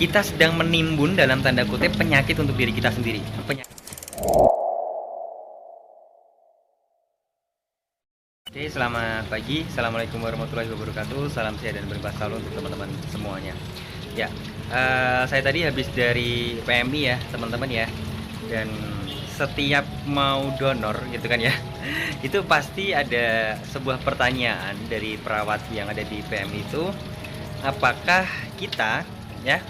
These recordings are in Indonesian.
kita sedang menimbun dalam tanda kutip penyakit untuk diri kita sendiri. Oke, selamat pagi. Assalamualaikum warahmatullahi wabarakatuh. Salam sehat dan berlimpah selalu untuk teman-teman semuanya. Ya, saya tadi habis dari PMI ya, teman-teman ya. Dan setiap mau donor gitu kan ya, itu pasti ada sebuah pertanyaan dari perawat yang ada di PMI itu, apakah kita ya,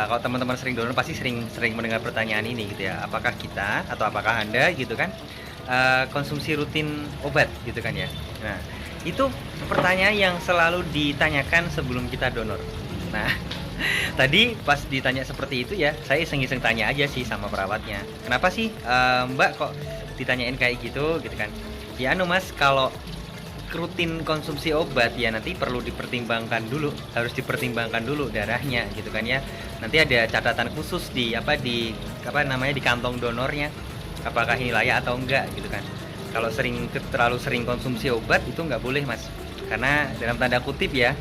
kalau teman-teman sering donor pasti sering mendengar pertanyaan ini gitu ya, apakah kita atau apakah Anda gitu kan konsumsi rutin obat gitu kan ya. Nah, itu pertanyaan yang selalu ditanyakan sebelum kita donor. Nah, tadi pas ditanya seperti itu ya, saya iseng-iseng tanya aja sih sama perawatnya. Kenapa sih Mbak kok ditanyain kayak gitu kan? Ya Mas, kalau rutin konsumsi obat ya nanti perlu dipertimbangkan dulu, harus dipertimbangkan dulu darahnya gitu kan ya. Nanti ada catatan khusus di di kantong donornya, apakah ini layak atau enggak gitu kan. Kalau terlalu sering konsumsi obat itu nggak boleh Mas, karena dalam tanda kutip ya,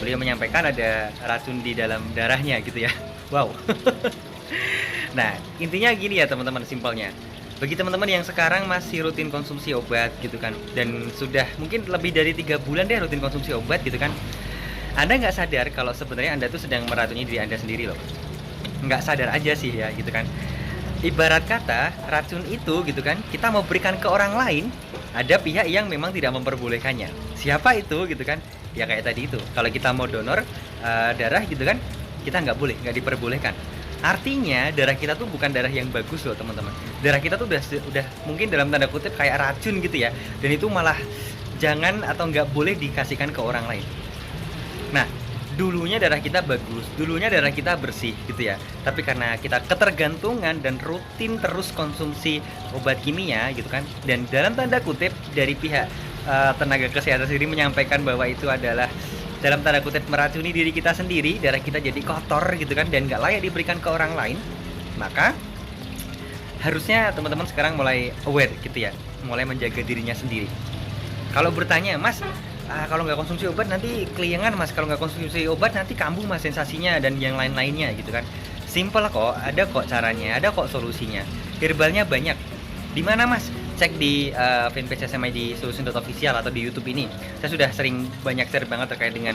beliau menyampaikan ada racun di dalam darahnya gitu ya. Wow. Nah, intinya gini ya teman-teman, simpelnya. Bagi teman-teman yang sekarang masih rutin konsumsi obat gitu kan, dan sudah mungkin lebih dari 3 bulan deh rutin konsumsi obat gitu kan, Anda nggak sadar kalau sebenarnya Anda tuh sedang meracuni diri Anda sendiri loh. Nggak sadar aja sih ya gitu kan. Ibarat kata racun itu gitu kan, kita mau berikan ke orang lain, ada pihak yang memang tidak memperbolehkannya. Siapa itu gitu kan? Ya kayak tadi itu, kalau kita mau donor darah gitu kan, kita nggak boleh, nggak diperbolehkan. Artinya darah kita tuh bukan darah yang bagus loh teman-teman. Darah kita tuh udah mungkin dalam tanda kutip kayak racun gitu ya, dan itu malah jangan atau nggak boleh dikasihkan ke orang lain. Nah, dulunya darah kita bagus, dulunya darah kita bersih gitu ya. Tapi karena kita ketergantungan dan rutin terus konsumsi obat kimia gitu kan, dan dalam tanda kutip dari pihak tenaga kesehatan sendiri menyampaikan bahwa itu adalah dalam tanda kutip meracuni diri kita sendiri, darah kita jadi kotor gitu kan, dan nggak layak diberikan ke orang lain. Maka harusnya teman-teman sekarang mulai aware gitu ya, mulai menjaga dirinya sendiri. Kalau bertanya, Mas, kalau nggak konsumsi obat nanti keliengan Mas, kalau nggak konsumsi obat nanti kambuh Mas sensasinya dan yang lain-lainnya gitu kan. Simple kok, ada kok caranya, ada kok solusinya. Herbalnya banyak. Di mana Mas? Cek di fanpage SMA di solution.official atau di YouTube ini. Saya sudah banyak share banget terkait dengan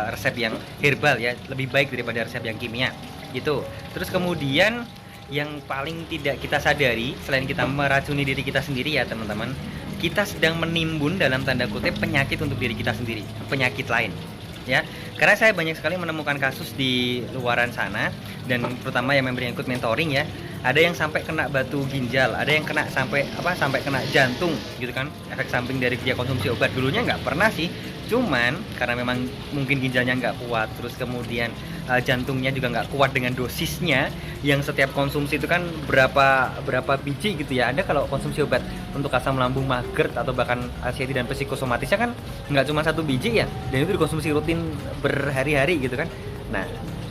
resep yang herbal ya, lebih baik daripada resep yang kimia gitu. Terus kemudian yang paling tidak kita sadari, selain kita meracuni diri kita sendiri ya teman-teman, kita sedang menimbun dalam tanda kutip penyakit untuk diri kita sendiri, penyakit lain ya. Karena saya banyak sekali menemukan kasus di luaran sana, dan terutama yang member yang ikut mentoring ya, ada yang sampai kena batu ginjal, ada yang kena sampai kena jantung gitu kan, efek samping dari dia konsumsi obat. Dulunya nggak pernah sih, cuman karena memang mungkin ginjalnya nggak kuat, terus kemudian jantungnya juga nggak kuat dengan dosisnya yang setiap konsumsi itu kan berapa biji gitu ya. Anda kalau konsumsi obat untuk asam lambung, Maggard atau bahkan anxiety dan psikosomatisnya kan nggak cuma 1 biji ya, dan itu dikonsumsi rutin berhari-hari gitu kan. Nah,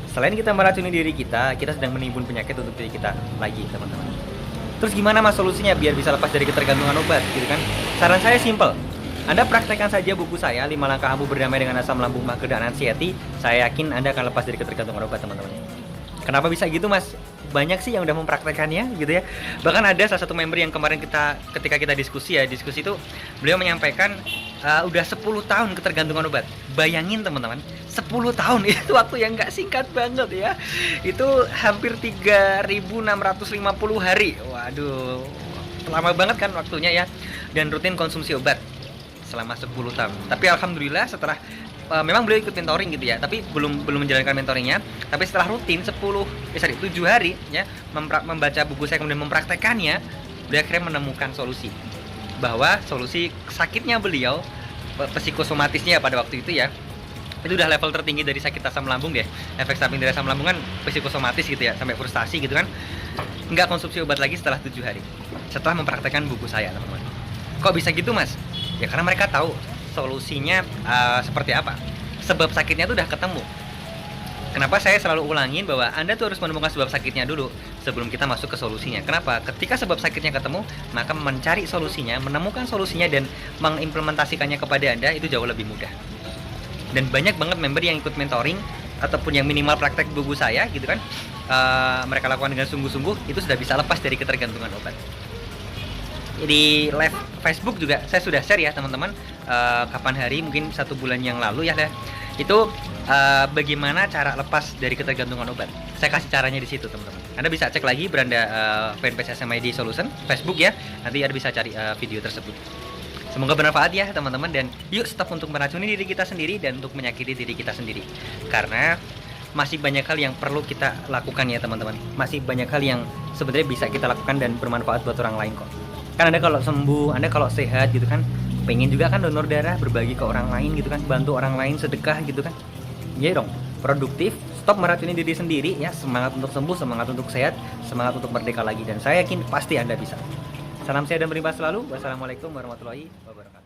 selain kita meracuni diri kita sedang menimbun penyakit untuk diri kita lagi teman-teman. Terus gimana Mas solusinya biar bisa lepas dari ketergantungan obat gitu kan? Saran saya simple. Anda praktekkan saja buku saya 5 langkah ampuh berdamai dengan asam lambung, Maggard dan anxiety. Saya yakin Anda akan lepas dari ketergantungan obat teman-teman. Kenapa bisa gitu Mas? Banyak sih yang udah mempraktekannya gitu ya. Bahkan ada salah satu member yang kemarin ketika kita diskusi itu beliau menyampaikan udah 10 tahun ketergantungan obat. Bayangin teman-teman, 10 tahun itu waktu yang nggak singkat banget ya. Itu hampir 3.650 hari. Waduh, lama banget kan waktunya ya. Dan rutin konsumsi obat selama 10 tahun. Tapi alhamdulillah setelah memang beliau ikut mentoring gitu ya, tapi belum menjalankan mentoringnya. Tapi setelah rutin 7 hari ya, membaca buku saya kemudian mempraktekannya, beliau akhirnya menemukan solusi. Bahwa solusi sakitnya beliau, psikosomatisnya pada waktu itu ya, itu udah level tertinggi dari sakit asam lambung deh. Efek samping dari asam lambung kan psikosomatis gitu ya, sampai frustasi gitu kan. Nggak konsumsi obat lagi setelah 7 hari. Setelah mempraktekkan buku saya teman-teman. Kok bisa gitu Mas? Ya karena mereka tahu solusinya seperti apa. Sebab sakitnya itu udah ketemu. Kenapa saya selalu ulangin bahwa Anda tuh harus menemukan sebab sakitnya dulu sebelum kita masuk ke solusinya. Kenapa? Ketika sebab sakitnya ketemu, maka mencari solusinya, menemukan solusinya dan mengimplementasikannya kepada Anda itu jauh lebih mudah. Dan banyak banget member yang ikut mentoring ataupun yang minimal praktek buku saya gitu kan, mereka lakukan dengan sungguh-sungguh, itu sudah bisa lepas dari ketergantungan obat. Di live Facebook juga saya sudah share ya teman-teman, kapan hari, mungkin 1 bulan yang lalu ya, itu bagaimana cara lepas dari ketergantungan obat. Saya kasih caranya di situ teman-teman. Anda bisa cek lagi beranda fanpage SMID Solution Facebook ya, nanti Anda bisa cari video tersebut. Semoga bermanfaat ya teman-teman, dan yuk stop untuk meracuni diri kita sendiri dan untuk menyakiti diri kita sendiri, karena masih banyak hal yang perlu kita lakukan ya teman-teman. Masih banyak hal yang sebenarnya bisa kita lakukan dan bermanfaat buat orang lain kok. Kan Anda kalau sembuh, Anda kalau sehat gitu kan, pengen juga kan donor darah, berbagi ke orang lain gitu kan, bantu orang lain, sedekah gitu kan. Iya dong, produktif, stop meracuni diri sendiri ya. Semangat untuk sembuh, semangat untuk sehat, semangat untuk merdeka lagi, dan saya yakin pasti Anda bisa. Salam sehat dan berlimpah selalu. Wassalamualaikum warahmatullahi wabarakatuh.